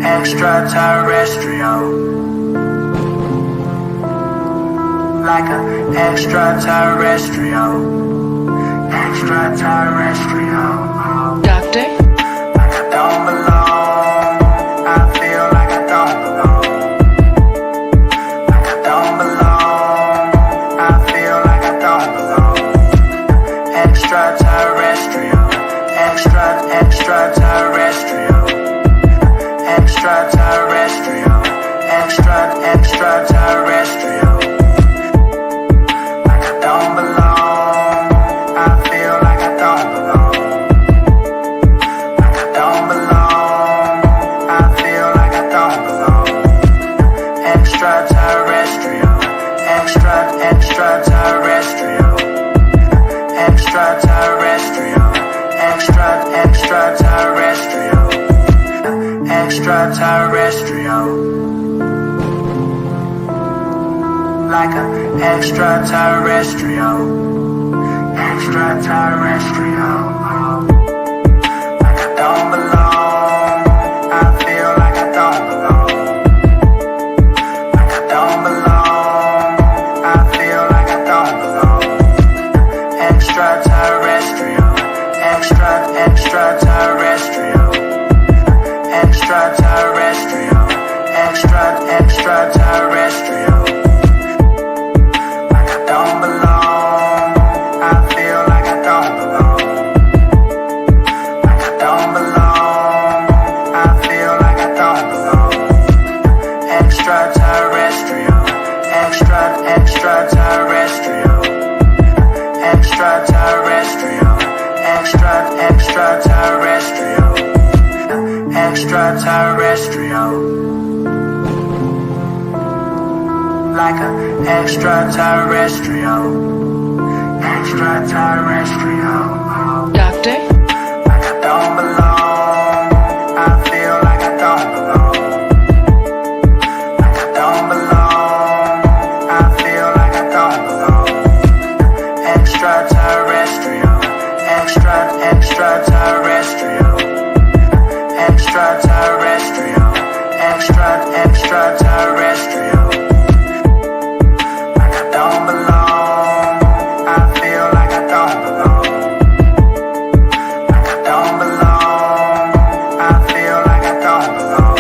Extraterrestrial, like an extraterrestrial, extraterrestrial. Doctor? Like I don't belong, I feel like I don't belong. Like I don't belong, I feel like I don't belong. Extraterrestrial, extraterrestrial. Extraterrestrial, extraterrestrial. Like I don't belong, I feel like I don't belong. Like I don't belong, I feel like I don't belong. Extraterrestrial, extraterrestrial. Extraterrestrial, like an extraterrestrial. Extraterrestrial. Like I don't belong. I feel like I don't belong. Like I don't belong. I feel like I don't belong. Extraterrestrial. Extraterrestrial. Extraterrestrial. Extraterrestrial. Like I don't belong. I feel like I don't belong. Like I don't belong. I feel like I don't belong. Extraterrestrial. Extraterrestrial. Extraterrestrial. Extraterrestrial. Extraterrestrial. Like an extraterrestrial. Extraterrestrial. Doctor? Like I don't belong. I feel like I don't belong. Like I don't belong. I feel like I don't belong. Extraterrestrial. Extraterrestrial. Extraterrestrial. Extraterrestrial. Like I don't belong. I feel like I don't belong. Like I don't belong. I feel like I don't belong.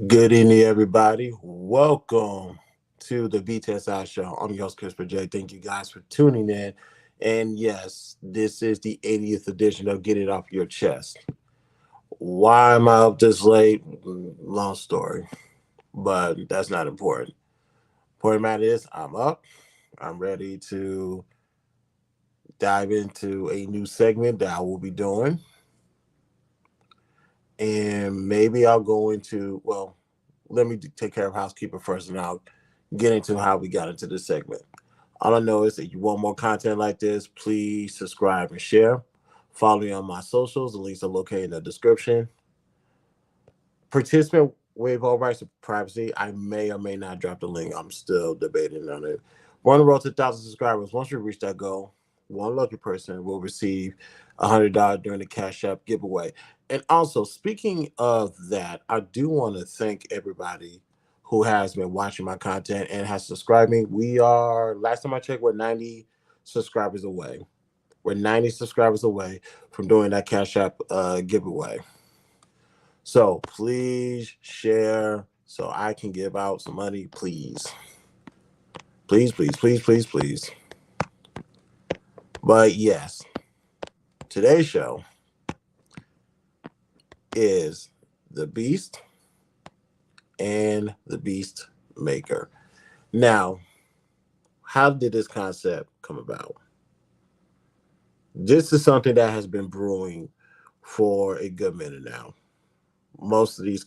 Good evening, everybody. Welcome to the VTSI show. I'm your host, Christopher J. Thank you guys for tuning in. And yes, this is the 80th edition of Get It Off Your Chest. Why am I up this late? Long story, but that's not important. Important matter is I'm up. I'm ready to dive into a new segment that I will be doing. And maybe I'll go into, well, let me take care of housekeeping first and I'll get into how we got into this segment. All I know is that you want more content like this, please subscribe and share. Follow me on my socials. The links are located in the description. Participant waive all rights to privacy. I may or may not drop the link. I'm still debating on it. We're on the road to 1,000 subscribers. Once we reach that goal, one lucky person will receive $100 during the Cash App giveaway. And also, speaking of that, I do want to thank everybody who has been watching my content and has subscribed me. We are, last time I checked, we're 90 subscribers away. We're 90 subscribers away from doing that Cash App giveaway. So please share so I can give out some money, please. Please, please, please, please, please. But yes, today's show is The Beast and the Beast Maker. Now, how did this concept come about? This is something that has been brewing for a good minute now. Most of these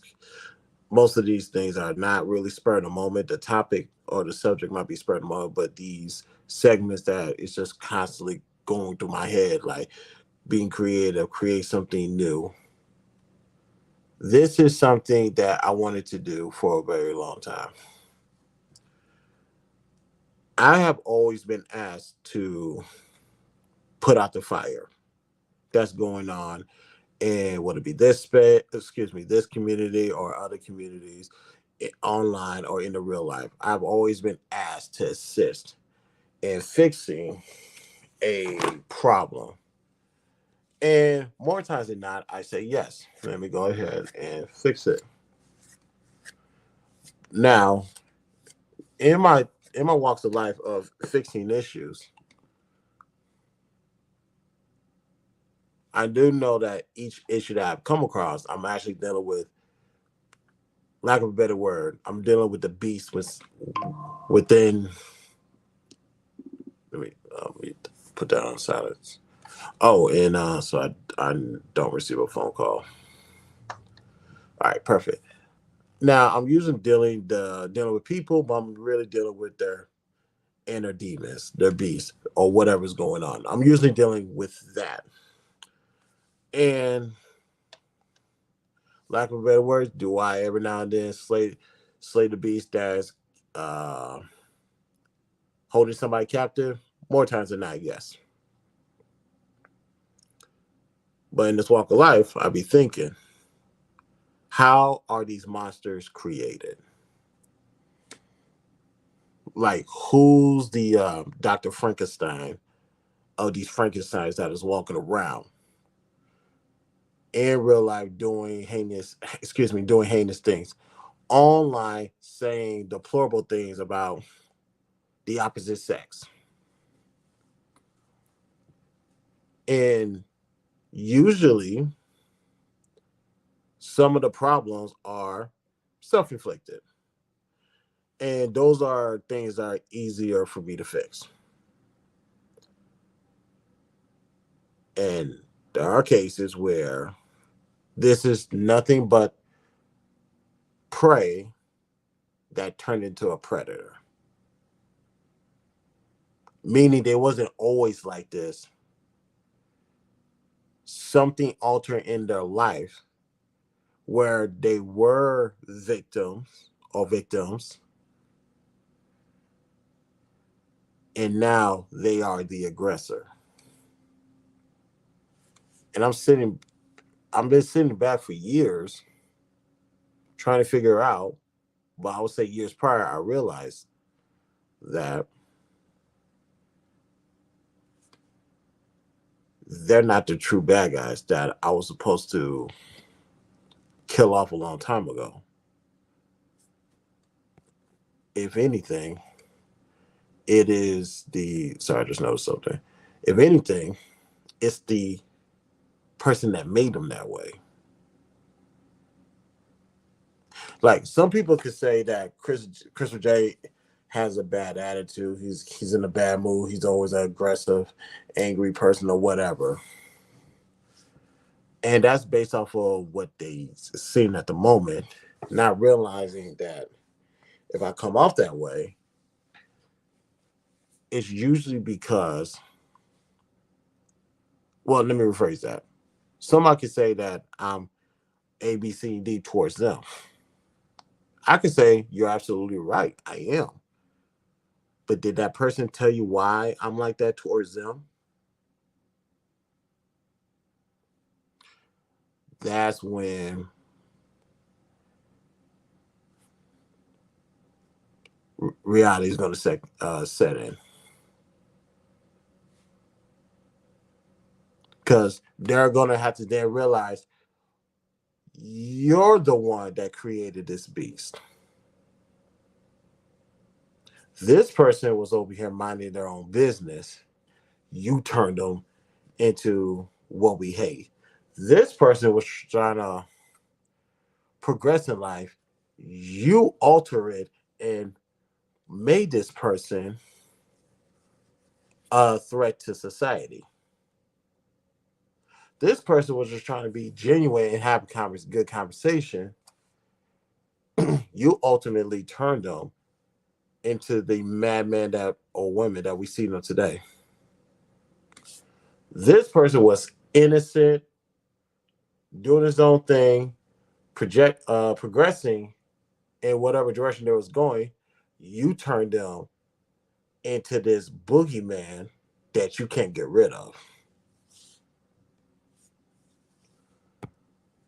things are not really spur of the moment. The topic or the subject might be spur of the moment, but these segments that it's just constantly going through my head, like being creative, create something new. This is something that I wanted to do for a very long time. I have always been asked to put out the fire that's going on, and would it be this this community or other communities, online or in the real life. I've always been asked to assist in fixing a problem. And more times than not, I say yes. Let me go ahead and fix it. Now, in my walks of life of fixing issues, I do know that each issue that I've come across, I'm actually dealing with, lack of a better word, I'm dealing with the beast within. Let me put that on silence. Oh, and so I don't receive a phone call. All right, perfect. Now I'm using dealing with people, but I'm really dealing with inner demons, their beast, or whatever's going on. I'm usually dealing with that. And lack of better words, do I every now and then slay the beast that's uh, holding somebody captive? More times than not, yes. But in this walk of life, I be thinking, how are these monsters created? Like, who's the Dr. Frankenstein of these Frankensteins that is walking around in real life doing heinous things, online saying deplorable things about the opposite sex? And usually, some of the problems are self inflicted. And those are things that are easier for me to fix. And there are cases where this is nothing but prey that turned into a predator. Meaning they wasn't always like this. Something altered in their life where they were victims, and now they are the aggressor. And I've been sitting back for years trying to figure out, but I would say years prior, I realized that they're not the true bad guys that I was supposed to kill off a long time ago. If anything, it is the sorry, I just noticed something. If anything, it's the person that made them that way. Like some people could say that Christopher J has a bad attitude. He's in a bad mood. He's always an aggressive, angry person or whatever. And that's based off of what they seen at the moment, not realizing that if I come off that way, it's usually because, well, let me rephrase that. Somebody could say that I'm A, B, C, and D towards them. I could say you're absolutely right. I am. But did that person tell you why I'm like that towards them? That's when reality is going to set in. Because they're going to have to then realize you're the one that created this beast. This person was over here minding their own business. You turned them into what we hate. This person was trying to progress in life. You alter it and made this person a threat to society. This person was just trying to be genuine and have a good conversation. You ultimately turned them into the madman that or women that we see them today. This person was innocent, doing his own thing, progressing in whatever direction they was going. You turned them into this boogeyman that you can't get rid of.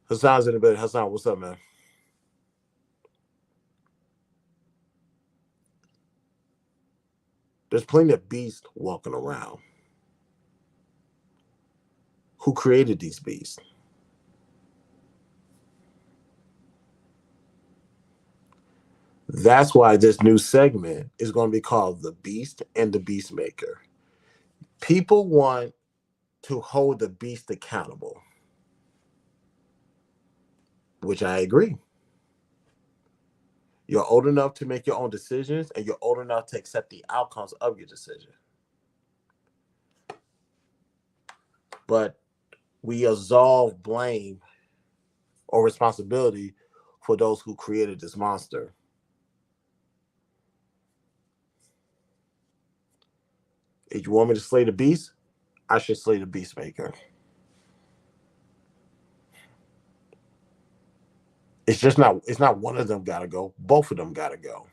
Hassan's in the bed. Hassan, what's up, man? There's plenty of beasts walking around. Who created these beasts? That's why this new segment is going to be called The Beast and the Beastmaker. People want to hold the beast accountable, which I agree. You're old enough to make your own decisions and you're old enough to accept the outcomes of your decision. But we absolve blame or responsibility for those who created this monster. If you want me to slay the beast, I should slay the beast maker. It's not one of them gotta go. Both of them gotta go.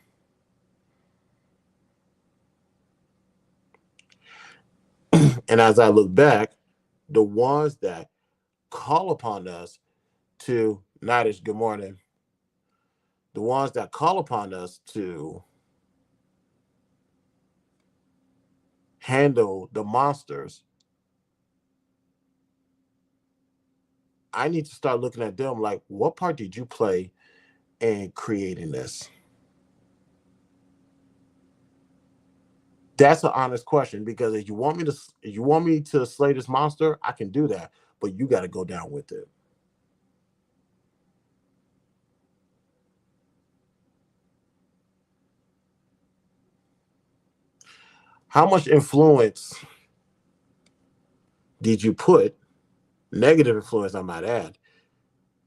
And as I look back, the ones that call upon us to Nadish, good morning. The ones that call upon us to handle the monsters, I need to start looking at them like, what part did you play in creating this? That's an honest question because if you want me to slay this monster, I can do that, but you got to go down with it. How much influence did you put, negative influence, I might add,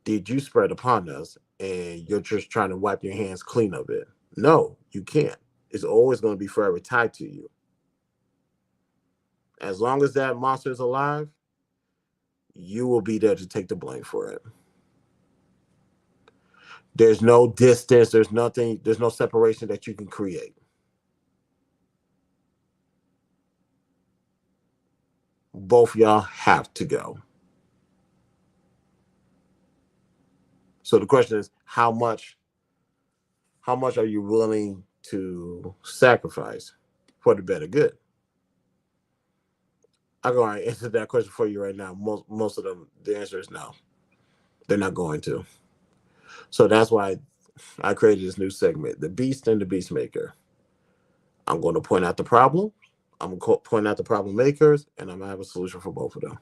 did you spread upon us and you're just trying to wipe your hands clean of it? No, you can't. It's always going to be forever tied to you. As long as that monster is alive, you will be there to take the blame for it. There's no distance, there's nothing, there's no separation that you can create. Both y'all have to go. So the question is, how much are you willing to sacrifice for the better good? I'm going to answer that question for you right now. Most of them, the answer is no. They're not going to. So that's why I created this new segment, the Beast and the Beastmaker. I'm going to point out the problem. I'm going to point out the problem makers, and I'm going to have a solution for both of them.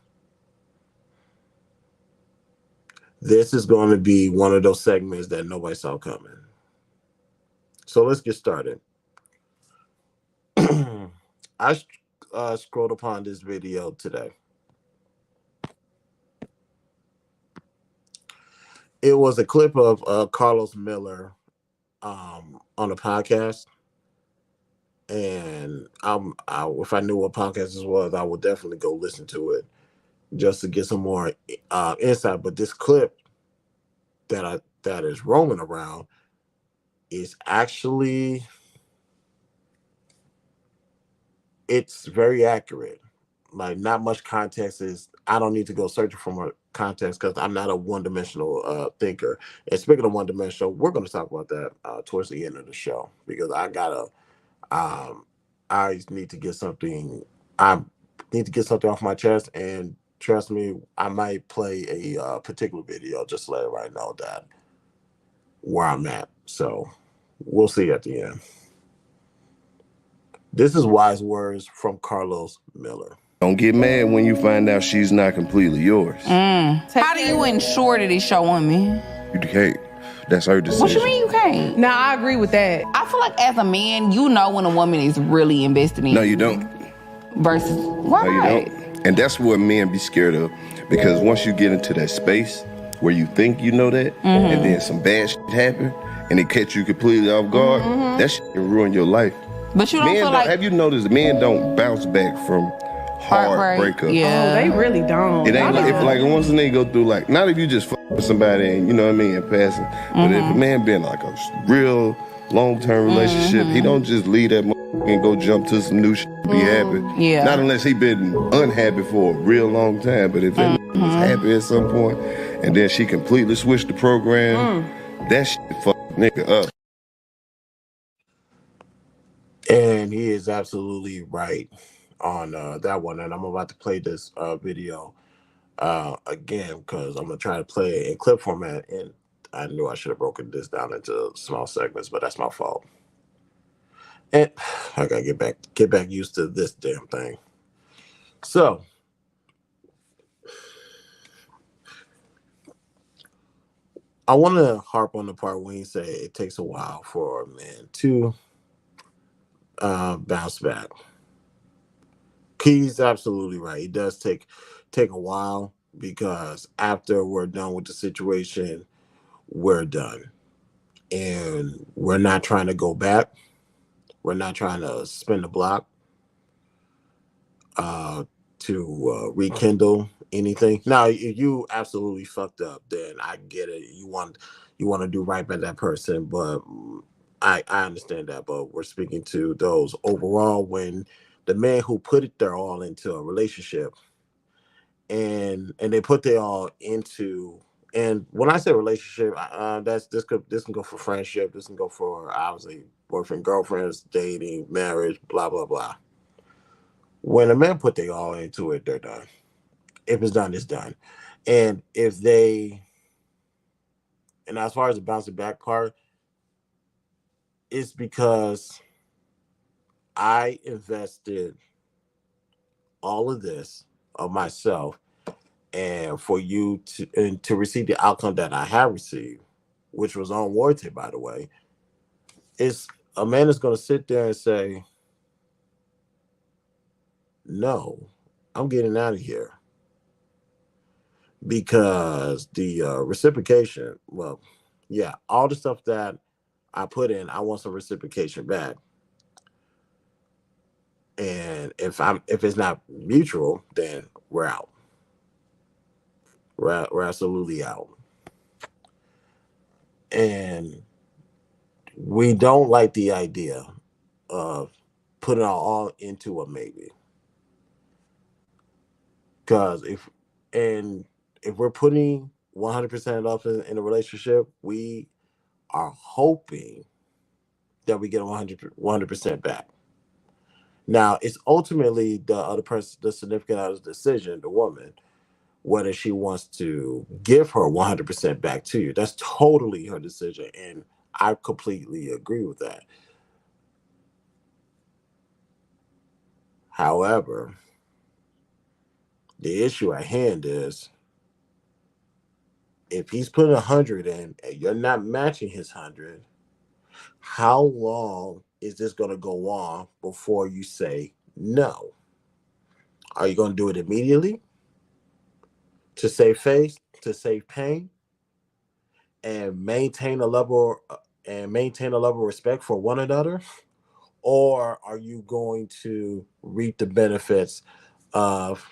This is going to be one of those segments that nobody saw coming. So let's get started. I scrolled upon this video today. It was a clip of Carlos Miller on a podcast. And if I knew what podcast this was, I would definitely go listen to it just to get some more insight. But this clip that is roaming around is actually, it's very accurate. Like, not much context is, I don't need to go searching for more context because I'm not a one-dimensional thinker. And speaking of one-dimensional, we're going to talk about that towards the end of the show because I need to get something. I need to get something off my chest, and trust me, I might play a particular video just to let everybody know that where I'm at. So we'll see at the end. This is wise words from Carlos Miller. Don't get mad when you find out she's not completely yours. How do you ensure that it's your woman? You can't. That's her decision. What you mean you can't? Nah, I agree with that. I feel like as a man, you know when a woman is really invested in No, you. you don't. Versus, why No, you not? don't. And that's what men be scared of. Because once you get into that space where you think you know that, and then some bad shit happen, and it catch you completely off guard, that shit can ruin your life. But you don't feel like... Have you noticed men don't bounce back from hard breakups? Yeah. Oh, they really don't. It ain't like once a nigga go through, like, not if you just fuck with somebody and, you know what I mean, and passing, but if a man been like a real long-term relationship, he don't just leave that and go jump to some new shit and be happy. Yeah. Not unless he been unhappy for a real long time, but if that was happy at some point, and then she completely switched the program, that shit fuck nigga up. And he is absolutely right on that one. And I'm about to play this video again because I'm going to try to play it in clip format. And I knew I should have broken this down into small segments, but that's my fault. And I got to get back used to this damn thing. So, I want to harp on the part when he say it takes a while for a man to bounce back. He's absolutely right. It does take a while because after we're done with the situation, we're done. And we're not trying to go back. We're not trying to spin the block. uh, to rekindle anything. Now, if you absolutely fucked up, then I get it. You want to do right by that person, but I understand that. But we're speaking to those overall when the man who put it their all into a relationship and they put their all into. And when I say relationship, this can go for friendship, this can go for obviously boyfriend, girlfriends, dating, marriage, blah blah blah. When a man put their all into it, they're done. If it's done, it's done. And if they, and as far as the bouncing back part, it's because I invested all of this of myself, and for you to receive the outcome that I have received, which was unwarranted, by the way, is a man is going to sit there and say, "No, I'm getting out of here," because the reciprocation. Well, yeah, all the stuff that I put in, I want some reciprocation back. And if it's not mutual, then we're out. We're absolutely out. And we don't like the idea of putting our all into a maybe. Because and if we're putting 100% of in a relationship, we are hoping that we get 100% back. Now, it's ultimately the other person, the significant other's decision, the woman, whether she wants to give her 100% back to you. That's totally her decision. And I completely agree with that. However, the issue at hand is if he's putting 100 in and you're not matching his 100, how long is this going to go on before you say no? Are you going to do it immediately to save face, to save pain, and maintain a level of respect for one another? Or are you going to reap the benefits of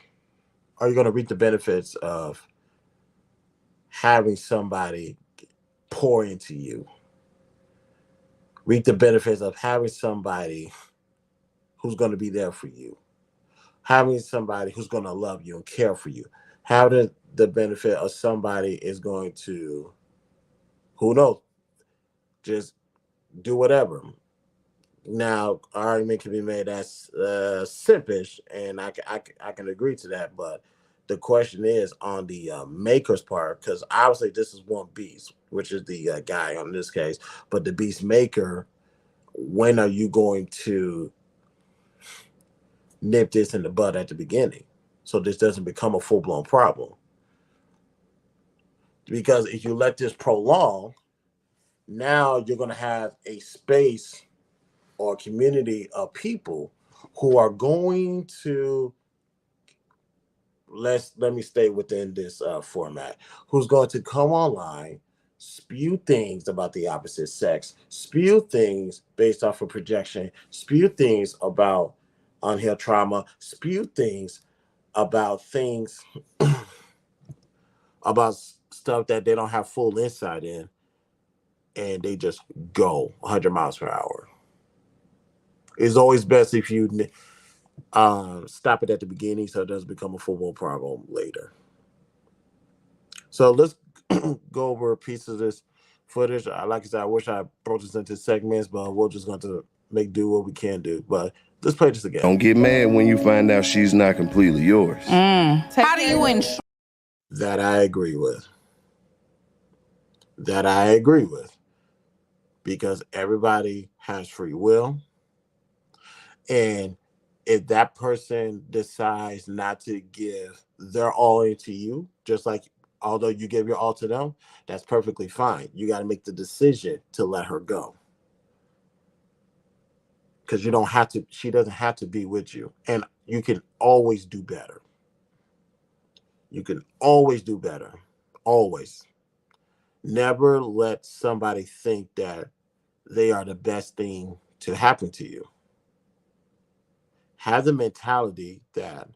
are you going to reap the benefits of having somebody pour into you, reap the benefits of having somebody who's going to be there for you, having somebody who's going to love you and care for you, having the benefit of somebody is going to, who knows, just do whatever. Now, argument can be made as simpish, and I can agree to that. But the question is on the maker's part, because obviously this is one beast, which is the guy on this case. But the beast maker, when are you going to nip this in the bud at the beginning, so this doesn't become a full blown problem? Because if you let this prolong, now you're going to have a space or a community of people who are going to let me stay within this format, who's going to come online, spew things about the opposite sex, spew things based off of projection, spew things about unhealed trauma, spew things about stuff that they don't have full insight in, and they just go 100 miles per hour. It's always best if you stop it at the beginning so it doesn't become a full blown problem later. So let's go over a piece of this footage. Like I said, I wish I broke this into segments, but we're just going to make do what we can do. But let's play this again. Don't get mad when you find out she's not completely yours. How do you ensure? That I agree with. That I agree with. Because everybody has free will. And if that person decides not to give their all into you, just like although you give your all to them, that's perfectly fine. You got to make the decision to let her go. Because you don't have to, she doesn't have to be with you. And you can always do better. You can always do better. Always. Never let somebody think that they are the best thing to happen to you. have the mentality that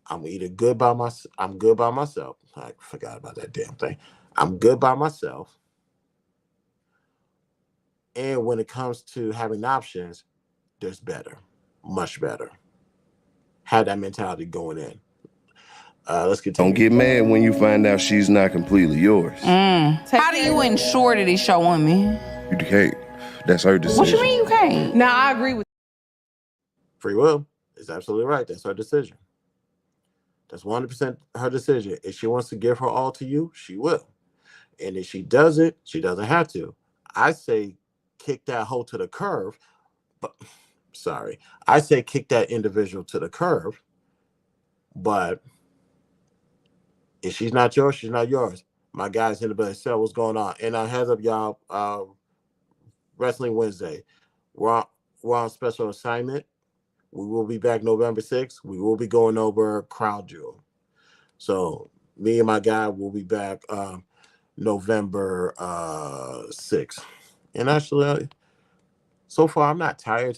I'm either good by I'm good by myself. I forgot about that damn thing. I'm good by myself. And when it comes to having options, there's better, much better. Have that mentality going in. Let's continue. Don't get mad when you find out she's not completely yours. How do you ensure that it's your woman? You can't. That's her decision. What you mean you can't? Now I agree with Free will is absolutely right. That's her decision. That's 100% her decision. If she wants to give her all to you, she will. And if she doesn't, she doesn't have to. I say kick that hoe to the curb. But sorry. I say kick that individual to the curb. But if she's not yours, she's not yours. My guys in the building, so what's going on? And heads up, y'all. Wrestling Wednesday. We're on special assignment. We will be back November 6th. We will be going over Crown Jewel. So me and my guy will be back November 6th. And actually, so far I'm not tired,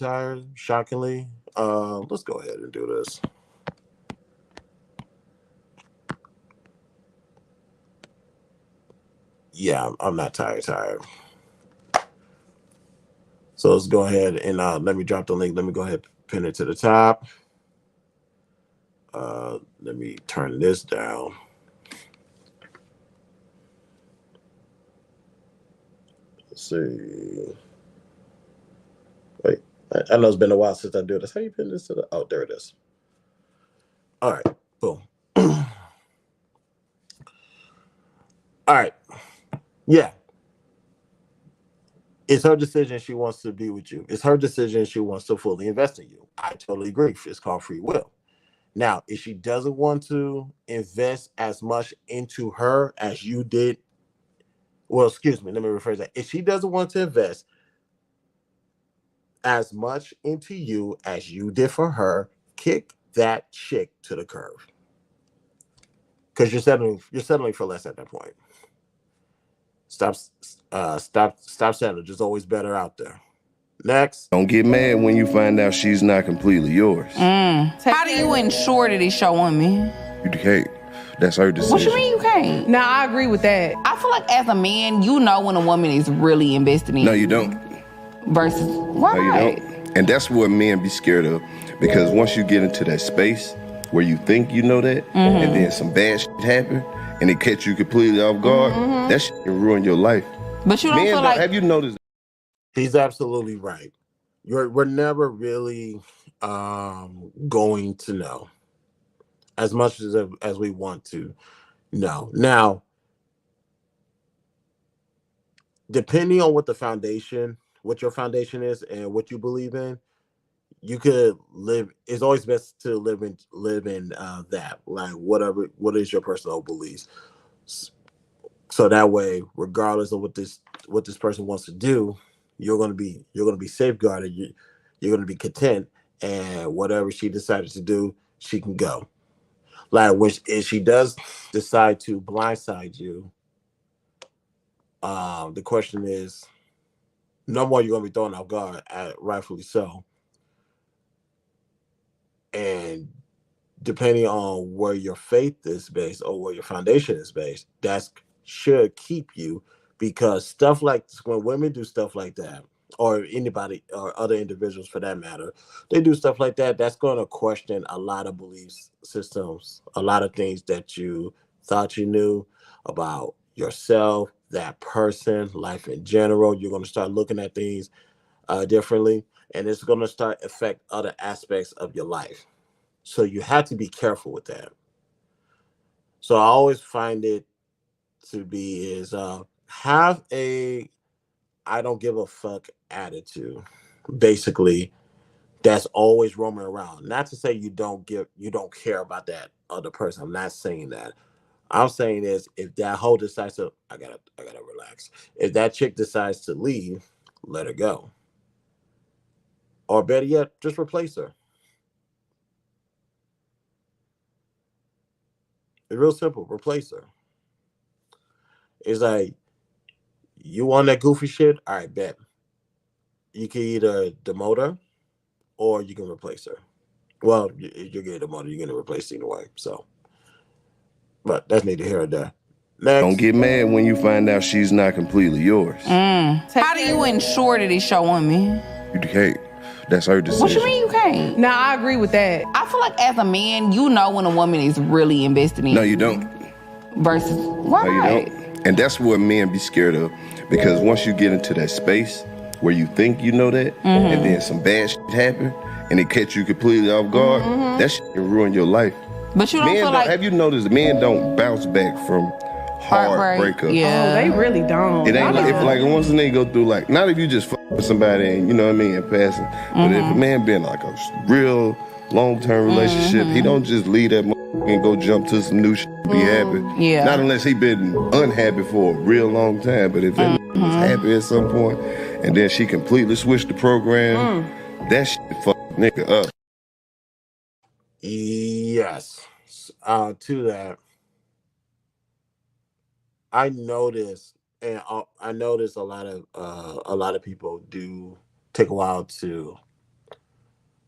shockingly. Let's go ahead and do this. Yeah, I'm not tired. So let's go ahead and let me drop the link. Let me go ahead and pin it to the top. Let me turn this down. Let's see. Wait, I know it's been a while since I do this. How you pin this to the? Oh, there it is. All right, boom. All right, yeah. It's her decision. She wants to be with you. It's her decision. She wants to fully invest in you. I totally agree. It's called free will. Now, if she doesn't want to invest as much into her as you did, well, excuse me, let me rephrase that. If she doesn't want to invest as much into you as you did for her, kick that chick to the curb. Because you're settling for less at that point. Stop settling. There's always better out there. Next. Don't get mad when you find out she's not completely yours. How do you ensure that it's your woman? You can't. That's her decision. What you mean you can't? Now I agree with that. I feel like as a man, you know when a woman is really invested in No, you. you don't. Versus why? No, you don't. And that's what men be scared of. Because once you get into that space where you think you know that, and then some bad shit happen, and it catch you completely off guard, that shit can ruin your life. But you don't Men feel like have you noticed? He's absolutely right. We're never really going to know as much as we want to know. Now, depending on what your foundation is and what you believe in, you could live. It's always best to live in that, like what is your personal beliefs. So that way, regardless of what this person wants to do, you're gonna be safeguarded. You're gonna be content, and whatever she decided to do, she can go. Like, which if she does decide to blindside you, the question is, no more you're gonna be thrown off guard, rightfully so. And depending on where your faith is based or where your foundation is based, that should keep you, because stuff like this, when women do stuff like that, or anybody or other individuals for that matter, they do stuff like that, that's going to question a lot of belief systems, a lot of things that you thought you knew about yourself, that person, life in general. You're going to start looking at things differently, and it's going to start affect other aspects of your life. So you have to be careful with that. So I always find it to be is have a I don't give a fuck attitude. Basically, that's always roaming around. Not to say you don't care about that other person. I'm not saying that. I'm saying is if that hoe decides to I gotta relax. If that chick decides to leave, let her go. Or better yet, just replace her. It's real simple. Replace her. It's like, you want that goofy shit? All right, bet. You can either demote her or you can replace her. Well, you're getting the money, you're getting replaced either way. So, but that's neither here or there. Don't Next, get mad when you find out she's not completely yours. How do you ensure that it's your woman? You can't. That's her decision. What you mean you can't? Nah, I agree with that. I feel like as a man, you know when a woman is really invested in No, you don't. versus why No, you not? don't. And that's what men be scared of. Because once you get into that space where you think you know that, and then some bad shit happen, and it catch you completely off guard, that shit can ruin your life. But you don't Men feel don't, like have you noticed men don't bounce back from hard heartbreak? breakups? Yeah. Oh, they really don't. It ain't Y'all like, if, niggas- like once a nigga go through like, not if you just fuck with somebody and you know what I mean in passing, but if a man been like a real long-term relationship, he don't just leave that and go jump to some new shit and be happy. Yeah. Not unless he been unhappy for a real long time, but if that nigga was happy at some point and then she completely switched the program, that shit fuck nigga up. yes. To that, I noticed, and I noticed a lot of people do take a while to.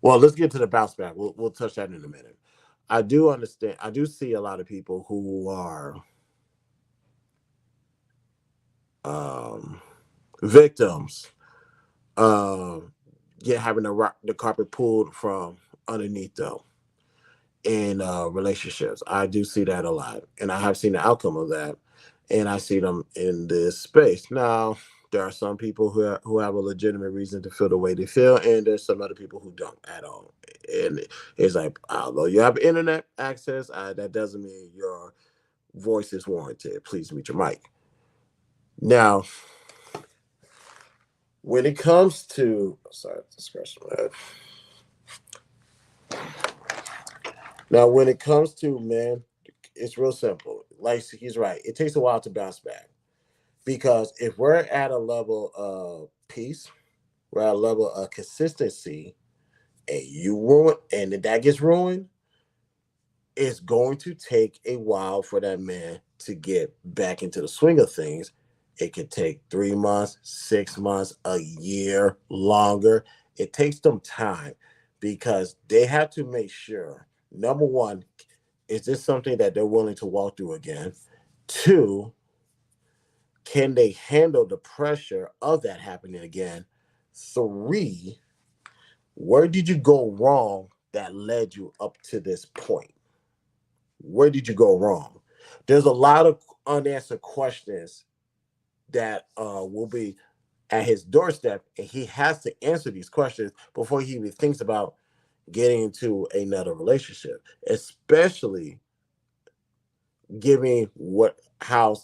Well, let's get to the bounce back. We'll touch that in a minute. I do understand. I do see a lot of people who are victims of having the carpet pulled from underneath them in relationships. I do see that a lot, and I have seen the outcome of that, and I see them in this space. Now, there are some people who have a legitimate reason to feel the way they feel, and there's some other people who don't at all. And it's like, although you have internet access, that doesn't mean your voice is warranted. Please mute your mic. Now, when it comes to, sorry, scratch my head. Now, when it comes to men, it's real simple. Like he's right. It takes a while to bounce back because if we're at a level of peace, we're at a level of consistency, and you ruin, and that gets ruined, it's going to take a while for that man to get back into the swing of things. It could take 3 months, 6 months, a year, longer. It takes them time because they have to make sure, number one, is this something that they're willing to walk through again? Two, can they handle the pressure of that happening again? Three, where did you go wrong that led you up to this point? Where did you go wrong? There's a lot of unanswered questions that will be at his doorstep, and he has to answer these questions before he even thinks about getting into another relationship, especially given how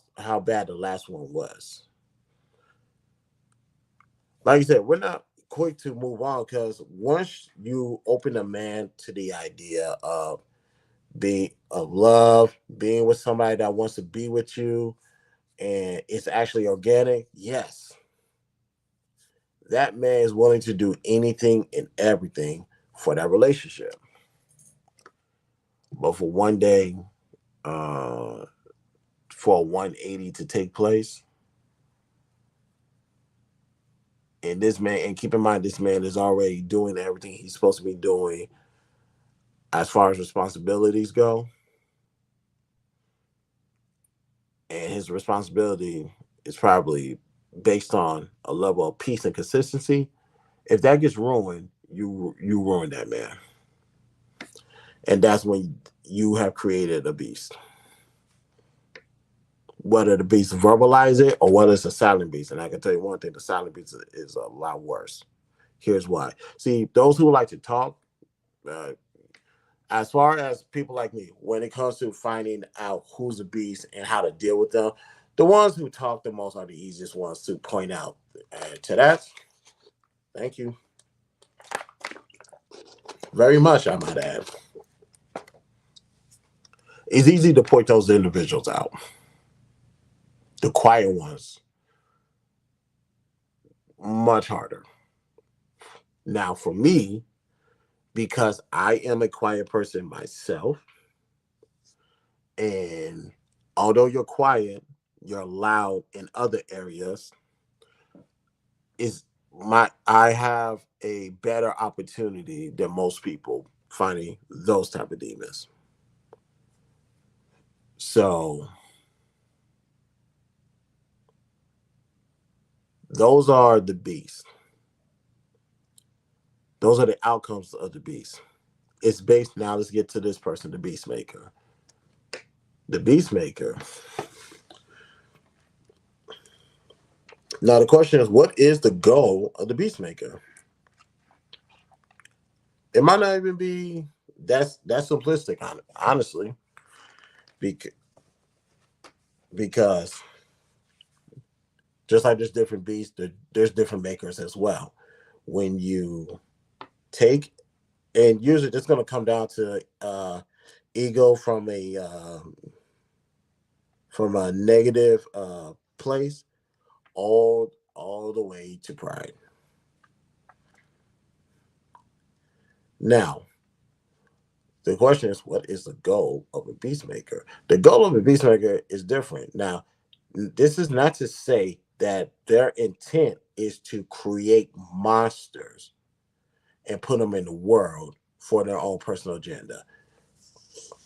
bad the last one was. Like you said, we're not quick to move on because once you open a man to the idea of being of love, being with somebody that wants to be with you, and it's actually organic, yes, that man is willing to do anything and everything for that relationship. But for one day, uh, for a 180 to take place, and this man, and keep in mind, this man is already doing everything he's supposed to be doing as far as responsibilities go, and his responsibility is probably based on a level of peace and consistency. If that gets ruined, you ruin that man, and that's when you have created a beast. Whether the beast verbalize it or whether it's a silent beast, and I can tell you one thing: the silent beast is a lot worse. Here's why. See, those who like to talk, uh, as far as people like me, when it comes to finding out who's a beast and how to deal with them, the ones who talk the most are the easiest ones to point out. To that, thank you very much, I might add. It's easy to point those individuals out. The quiet ones, much harder. Now, for me, because I am a quiet person myself, and although you're quiet, you're loud in other areas, is I have a better opportunity than most people finding those type of demons. So those are the beasts. Those are the outcomes of the beast. It's based now. Let's get to this person, the Beastmaker. The Beastmaker. Now the question is, what is the goal of the Beastmaker? It might not even be that's simplistic, honestly, because just like there's different beasts, there's different makers as well. When you take, and usually it's going to come down to ego from a negative place all the way to pride. Now, the question is, what is the goal of a Beastmaker? The goal of a Beastmaker is different. Now, this is not to say that their intent is to create monsters and put them in the world for their own personal agenda.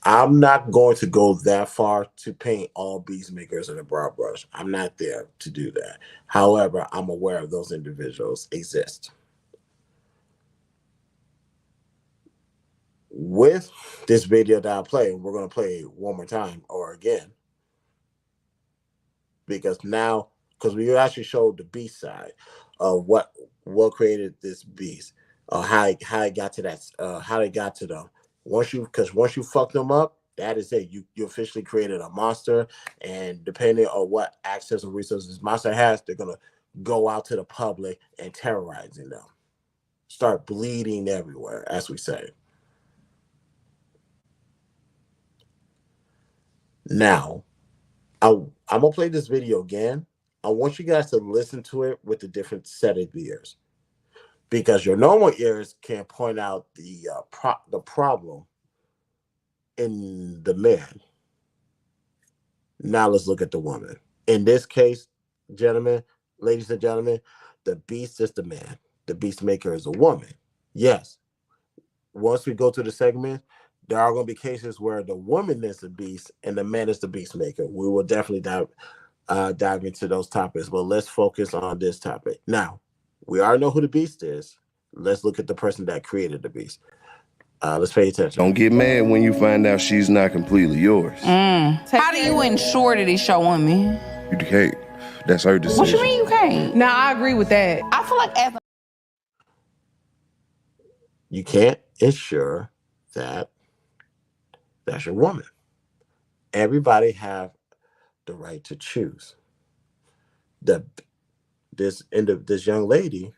I'm not going to go that far to paint all Beastmakers in a broad brush. I'm not there to do that. However, I'm aware of those individuals exist. With this video that I play, we're going to play it one more time or again, because we actually showed the beast side of what created this beast, how it got to that, how it got to them. Once you fuck them up, that is it. You officially created a monster, and depending on what access and resources this monster has, they're gonna go out to the public and terrorizing them, start bleeding everywhere, as we say. Now, I'm gonna play this video again. I want you guys to listen to it with a different set of ears, because your normal ears can point out the problem in the man. Now let's look at the woman. In this case, gentlemen, ladies and gentlemen, the beast is the man. The beast maker is a woman. Yes. Once we go to the segment, there are going to be cases where the woman is the beast and the man is the beast maker. We will definitely dive into those topics, but let's focus on this topic. Now, we already know who the beast is. Let's look at the person that created the beast. Let's pay attention. Don't get mad when you find out she's not completely yours. How do you ensure that it's your woman? You can't. That's her decision. What you mean you can't? Nah, I agree with that. I feel like as You can't ensure that that's your woman. Everybody have the right to choose. This young lady,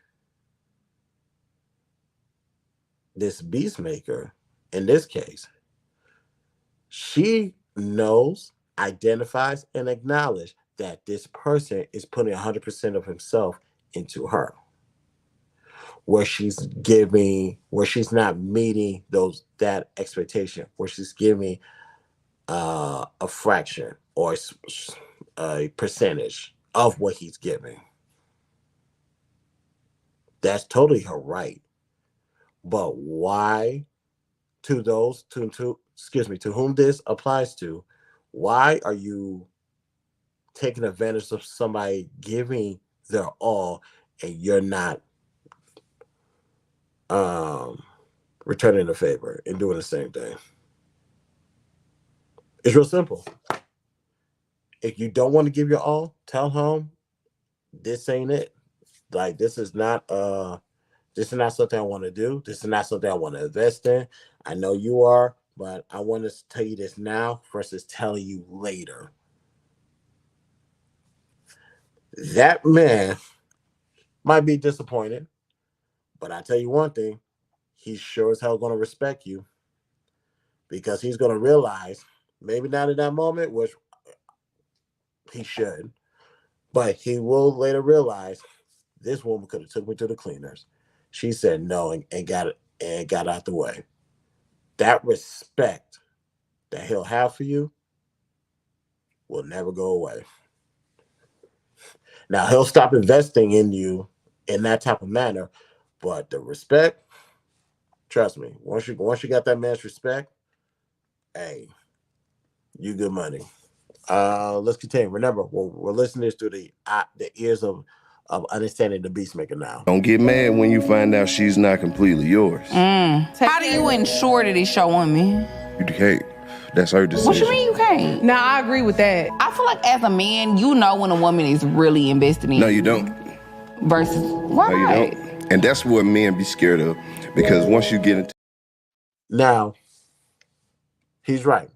this beast maker, in this case, she knows, identifies, and acknowledges that this person is putting 100% of himself into her, where she's not meeting that expectation, where she's giving a fraction or a percentage of what he's giving. That's totally her right. But why, to whom this applies to, why are you taking advantage of somebody giving their all and you're not returning the favor and doing the same thing? It's real simple. If you don't want to give your all, tell him this ain't it. Like, this is not something I want to do. This is not something I want to invest in. I know you are, but I want to tell you this now versus telling you later. That man might be disappointed, but I tell you one thing, he's sure as hell going to respect you, because he's going to realize, maybe not in that moment, which he should, but he will later realize, this woman could have took me to the cleaners. She said no and got out the way. That respect that he'll have for you will never go away. Now, he'll stop investing in you in that type of manner, but the respect, Trust me. Once you got that man's respect, hey, you good money. Let's continue. Remember, we're listening through the ears of understanding the Beastmaker now. Don't get mad when you find out she's not completely yours. How do you ensure that it's your woman? You can't. That's her decision. What you mean you can't? Nah, I agree with that. I feel like as a man, you know when a woman is really invested in No, you don't. versus why? No, you don't. And that's what men be scared of, because once you get into Now, he's right.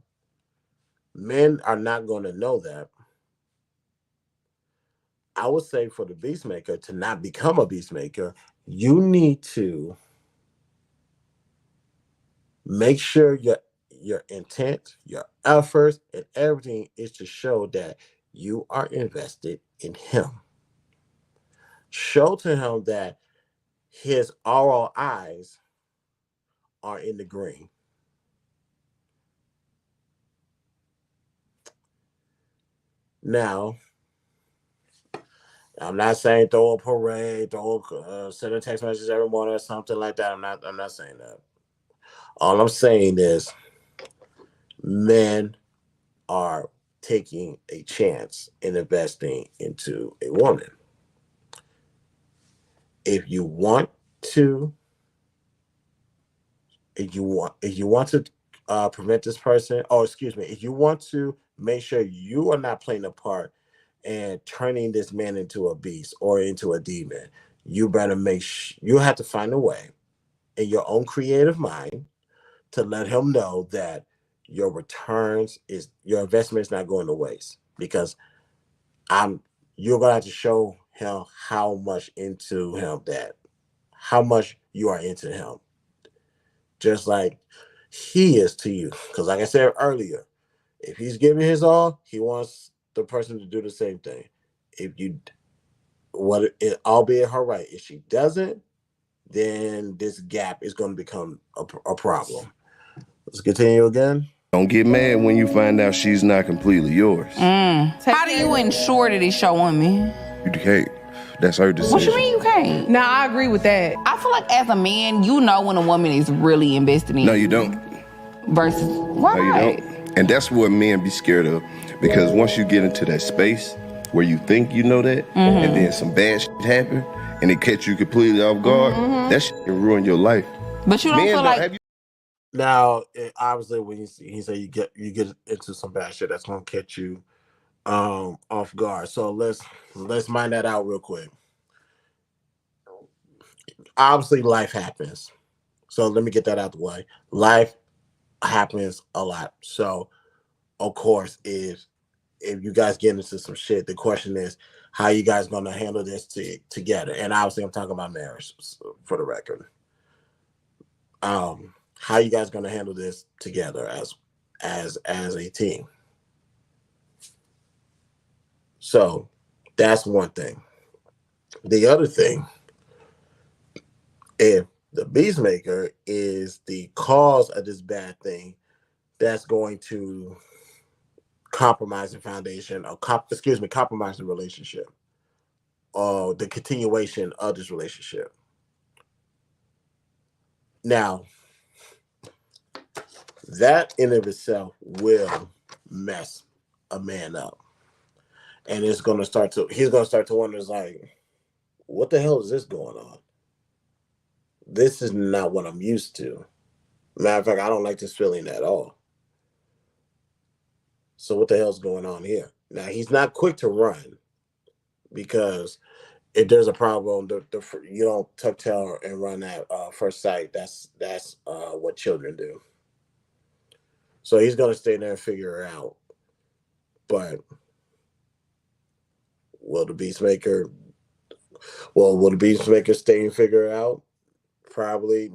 Men are not going to know that. I would say for the Beastmaker to not become a Beastmaker, you need to make sure your intent, your efforts, and everything is to show that you are invested in him. Show to him that his all eyes are in the green. Now, I'm not saying throw a parade, send a text message every morning or something like that. I'm not saying that. All I'm saying is men are taking a chance in investing into a woman. If you want to prevent this person, if you want to make sure you are not playing a part and turning this man into a beast or into a demon, you better you have to find a way in your own creative mind to let him know that your investment is not going to waste, because you're gonna have to show him how much you are into him, just like he is to you. Because like I said earlier, if he's giving his all, he wants the person to do the same thing. Albeit her right, if she doesn't, then this gap is going to become a problem. Let's continue again. Don't get mad when you find out she's not completely yours. How do you ensure that it's your woman? You can't. That's her decision. What you mean you can't? Nah, I agree with that. I feel like as a man, you know when a woman is really invested in No, you don't. versus why? No, you don't. And that's what men be scared of, because once you get into that space where you think you know that, and then some bad shit happen, and it catch you completely off guard, that shit can ruin your life. But you don't feel like Now, obviously, when he said you get into some bad shit, that's gonna catch you off guard. So let's mind that out real quick. Obviously, life happens. So let me get that out the way. Life happens a lot. So, of course, if you guys get into some shit, the question is, how you guys gonna handle this together? And obviously, I'm talking about marriage, for the record. How you guys gonna handle this together as a team? So that's one thing. The other thing, if the Beastmaker is the cause of this bad thing, that's going to compromise the foundation, or compromise the relationship, or the continuation of this relationship. Now, that in of itself will mess a man up. And he's going to start to wonder, like, what the hell is this going on? This is not what I'm used to. Matter of fact, I don't like this feeling at all. So what the hell's going on here? Now, he's not quick to run, because if there's a problem, you don't tuck tail and run at first sight. That's what children do. So he's going to stay there and figure it out. But will the Beastmaker stay and figure it out? Probably,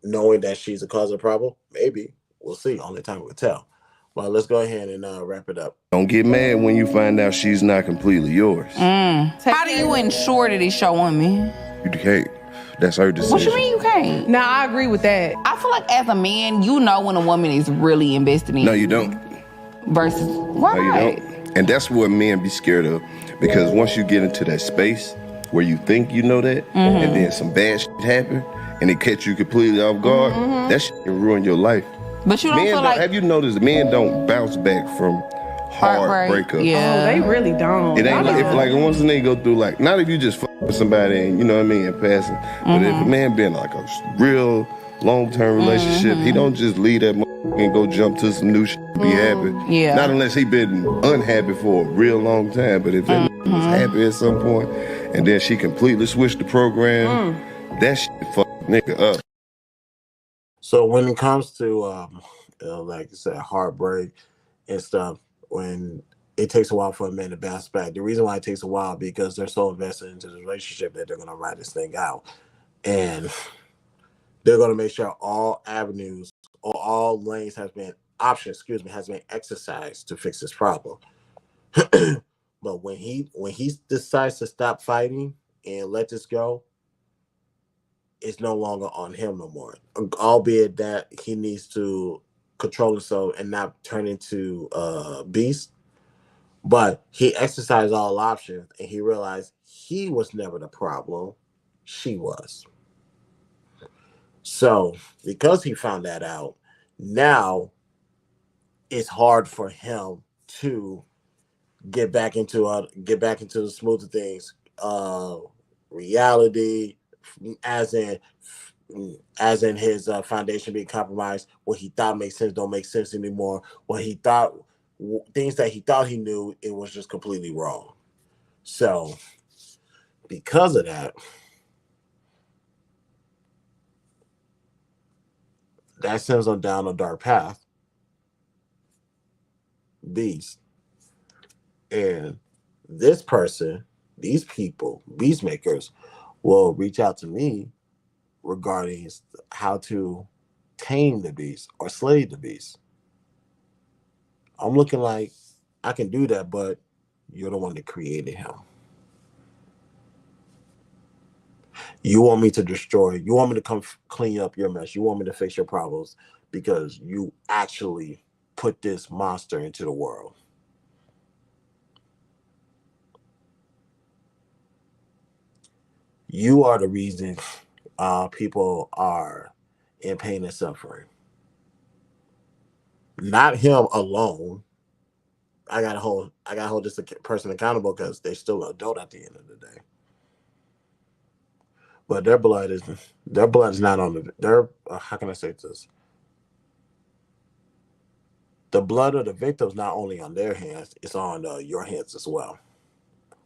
knowing that she's the cause of the problem. Maybe. We'll see. Only time will tell. Well, let's go ahead and wrap it up. Don't get mad when you find out she's not completely yours. How do you ensure that it's your woman? You can't. That's her decision. What you mean you can't? Nah, I agree with that. I feel like as a man, you know when a woman is really invested in No, you don't. versus why? No, you don't. And that's what men be scared of, because once you get into that space where you think you know that, and then some bad shit happen, and it catch you completely off guard, that shit can ruin your life. But you don't Men feel don't, like have you noticed men don't bounce back from hard heartbreak. breakups? Yeah. Oh, they really don't. It ain't Not like, at if, all. like once a nigga go through, like, not if you just fuck with somebody and, you know what I mean, in passing, but if a man been like a real long-term relationship, he don't just leave that and go jump to some new shit and be happy. Yeah. Not unless he been unhappy for a real long time, but if that was happy at some point and then she completely switched the program, that shit fuck nigga up. So when it comes to like I said, heartbreak and stuff, when it takes a while for a man to bounce back, the reason why it takes a while because they're so invested into the relationship that they're gonna ride this thing out, and they're gonna make sure all avenues or all lanes has been has been exercised to fix this problem. But when he decides to stop fighting and let this go, it's no longer on him no more. Albeit that he needs to control himself and not turn into a beast. But he exercised all options and he realized he was never the problem. She was. So because he found that out, now it's hard for him to get back into the smoother things. Reality, as in his foundation being compromised. What he thought makes sense don't make sense anymore. What he thought things that he thought he knew, it was just completely wrong. So because of that, that sends him down a dark path. Beast. And this person, these people, beast makers, will reach out to me regarding how to tame the beast or slay the beast. I'm looking like I can do that, but you're the one that created him. You want me to destroy, you want me to come clean up your mess. You want me to fix your problems because you actually put this monster into the world. You are the reason people are in pain and suffering. Not him alone. I gotta hold this person accountable because they're still an adult at the end of the day. But their blood is not on their how can I say this? The blood of the victims not only on their hands, it's on your hands as well.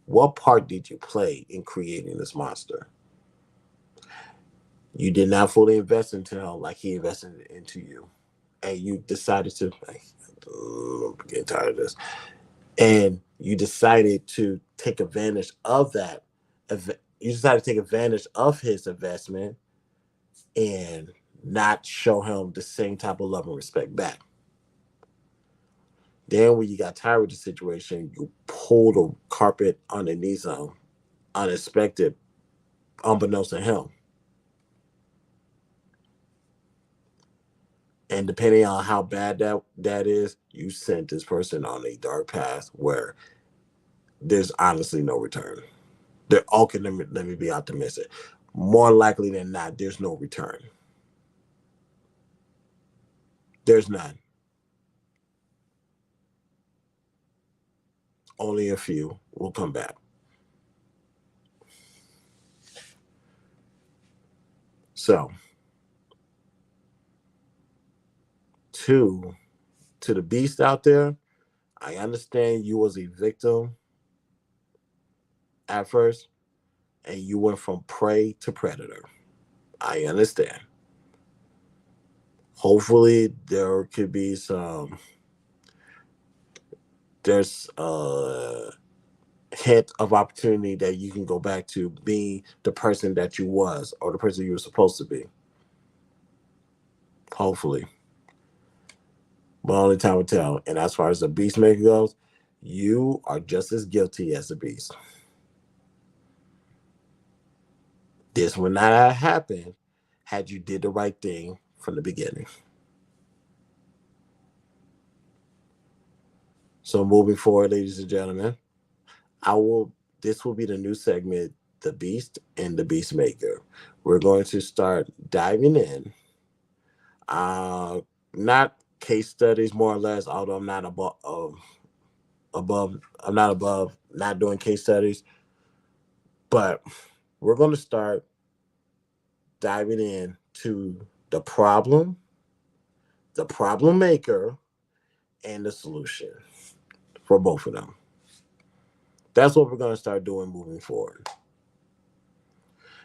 What part did you play in creating this monster? You did not fully invest into him like he invested into you, and you decided to. I'm getting tired of this. And you decided to take advantage of that. You decided to take advantage of his investment and not show him the same type of love and respect back. Then when you got tired with the situation, you pulled the carpet underneath him, unexpected, unbeknownst to him. And depending on how bad that is, you sent this person on a dark path where there's honestly no return. They're okay. Let me be optimistic. More likely than not, there's no return. There's none. Only a few will come back. So, to the beast out there, I understand you was a victim at first, and you went from prey to predator. I understand. Hopefully, there could be there's a hint of opportunity that you can go back to being the person that you was or the person you were supposed to be. Hopefully. But only time will tell. And as far as the beast maker goes, you are just as guilty as the beast. This would not have happened had you did the right thing from the beginning. So moving forward, ladies and gentlemen, I will this will be the new segment, The Beast and the Beast Maker. We're going to start diving in. Not case studies, more or less. Although I'm not above. I'm not above not doing case studies, but we're going to start diving in to the problem maker, and the solution for both of them. That's what we're going to start doing moving forward,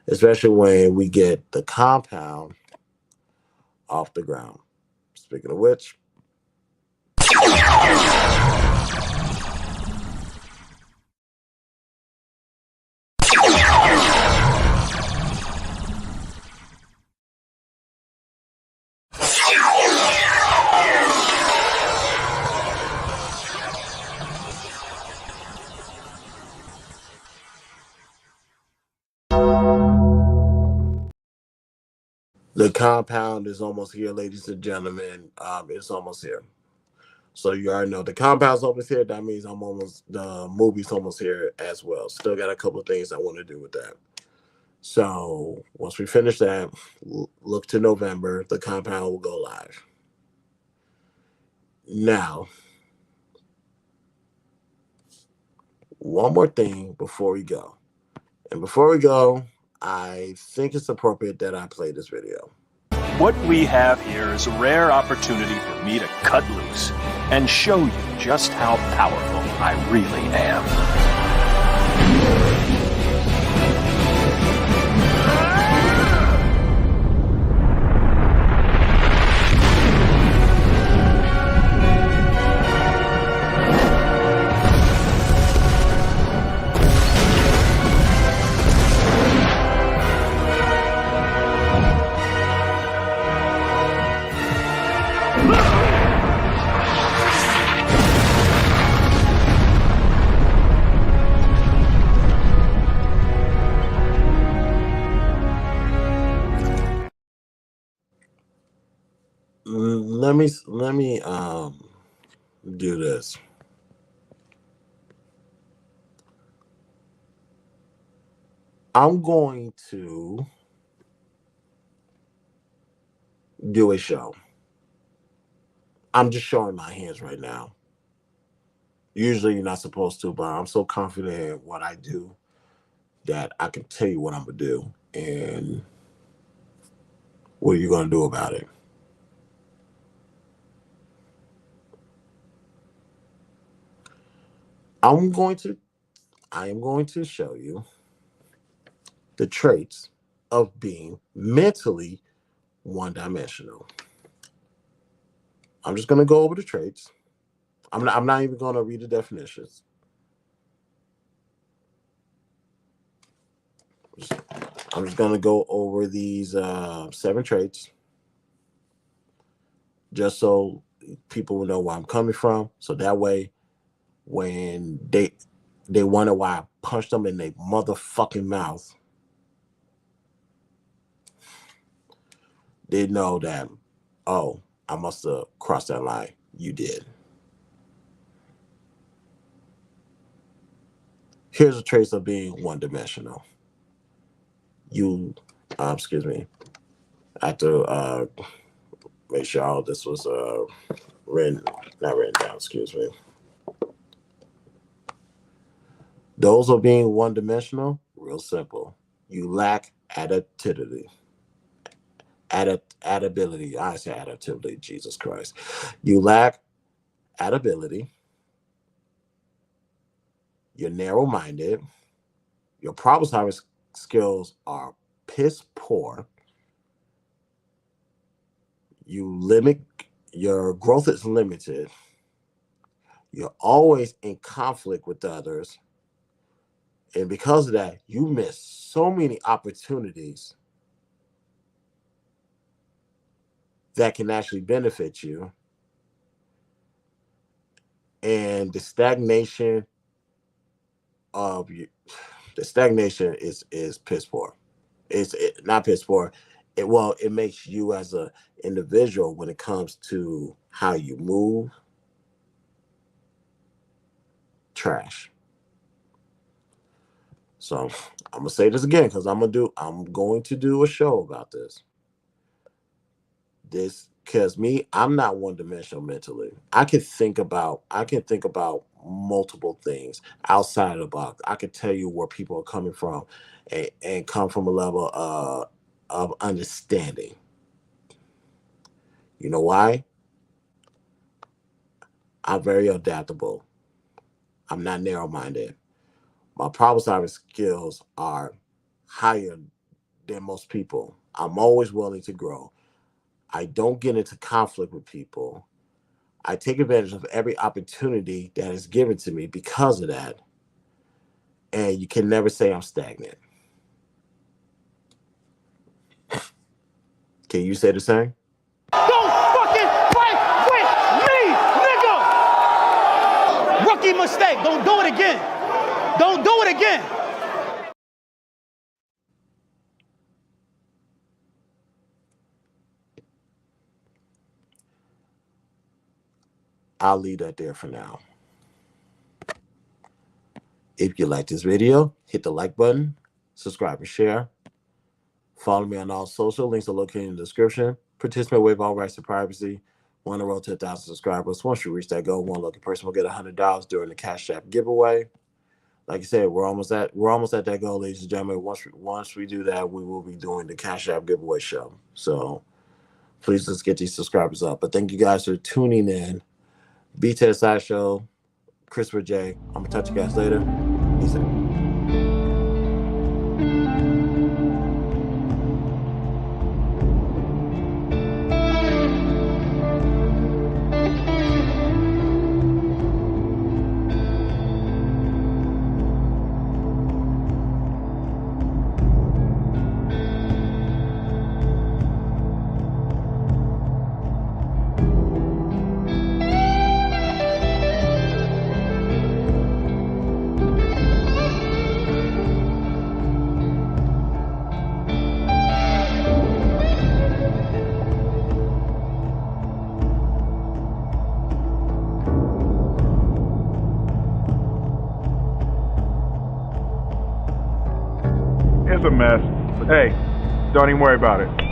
especially when we get the compound off the ground. Speaking of which, the compound is almost here, ladies and gentlemen. It's almost here. So you already know the compound's almost here. That means the movie's almost here as well. Still got a couple of things I want to do with that. So once we finish that, look to November. The compound will go live. Now, one more thing before we go. And before we go, I think it's appropriate that I play this video. What we have here is a rare opportunity for me to cut loose and show you just how powerful I really am. Let me do this. I'm going to do a show. I'm just showing my hands right now. Usually you're not supposed to, but I'm so confident in what I do that I can tell you what I'm gonna do and what are you gonna do about it. I am going to show you the traits of being mentally one-dimensional. I'm just going to go over the traits. I'm not even going to read the definitions. I'm just going to go over these 7 traits just so people will know where I'm coming from. So that way, when they wonder why I punched them in their motherfucking mouth, they know that, oh, I must have crossed that line. You did. Here's the traits of being one-dimensional. Excuse me. I have to make sure all this was not written down, excuse me. Those are being one-dimensional, real simple. You lack adaptability. Adaptability. I say adaptability, Jesus Christ. You lack adaptability. You're narrow-minded. Your problem-solving skills are piss poor. Your growth is limited. You're always in conflict with others. And because of that, you miss so many opportunities that can actually benefit you. And the stagnation is piss poor. It's not piss poor. It makes you as a individual, when it comes to how you move, trash. So I'm gonna say this again because I'm going to do a show about this. Because I'm not one dimensional mentally. I can think about multiple things outside of the box. I can tell you where people are coming from, and come from a level of understanding. You know why? I'm very adaptable. I'm not narrow minded. My problem solving skills are higher than most people. I'm always willing to grow. I don't get into conflict with people. I take advantage of every opportunity that is given to me because of that. And you can never say I'm stagnant. Can you say the same? Don't fucking fight with me, nigga! Rookie mistake. Don't do it again. Don't do it again. I'll leave that there for now. If you like this video, hit the like button, subscribe and share. Follow me on all social. Links are located in the description. Participant waive all rights to privacy. We're on the road to 1,000 subscribers. Once you reach that goal, one lucky person will get $100 during the Cash App giveaway. Like I said, we're almost at that goal, ladies and gentlemen. Once we do that, we will be doing the Cash App giveaway show. So please let's get these subscribers up. But thank you guys for tuning in. B-Ted Sideshow, Christopher J. I'm gonna touch you guys later. Peace out. It's a mess. But hey, don't even worry about it.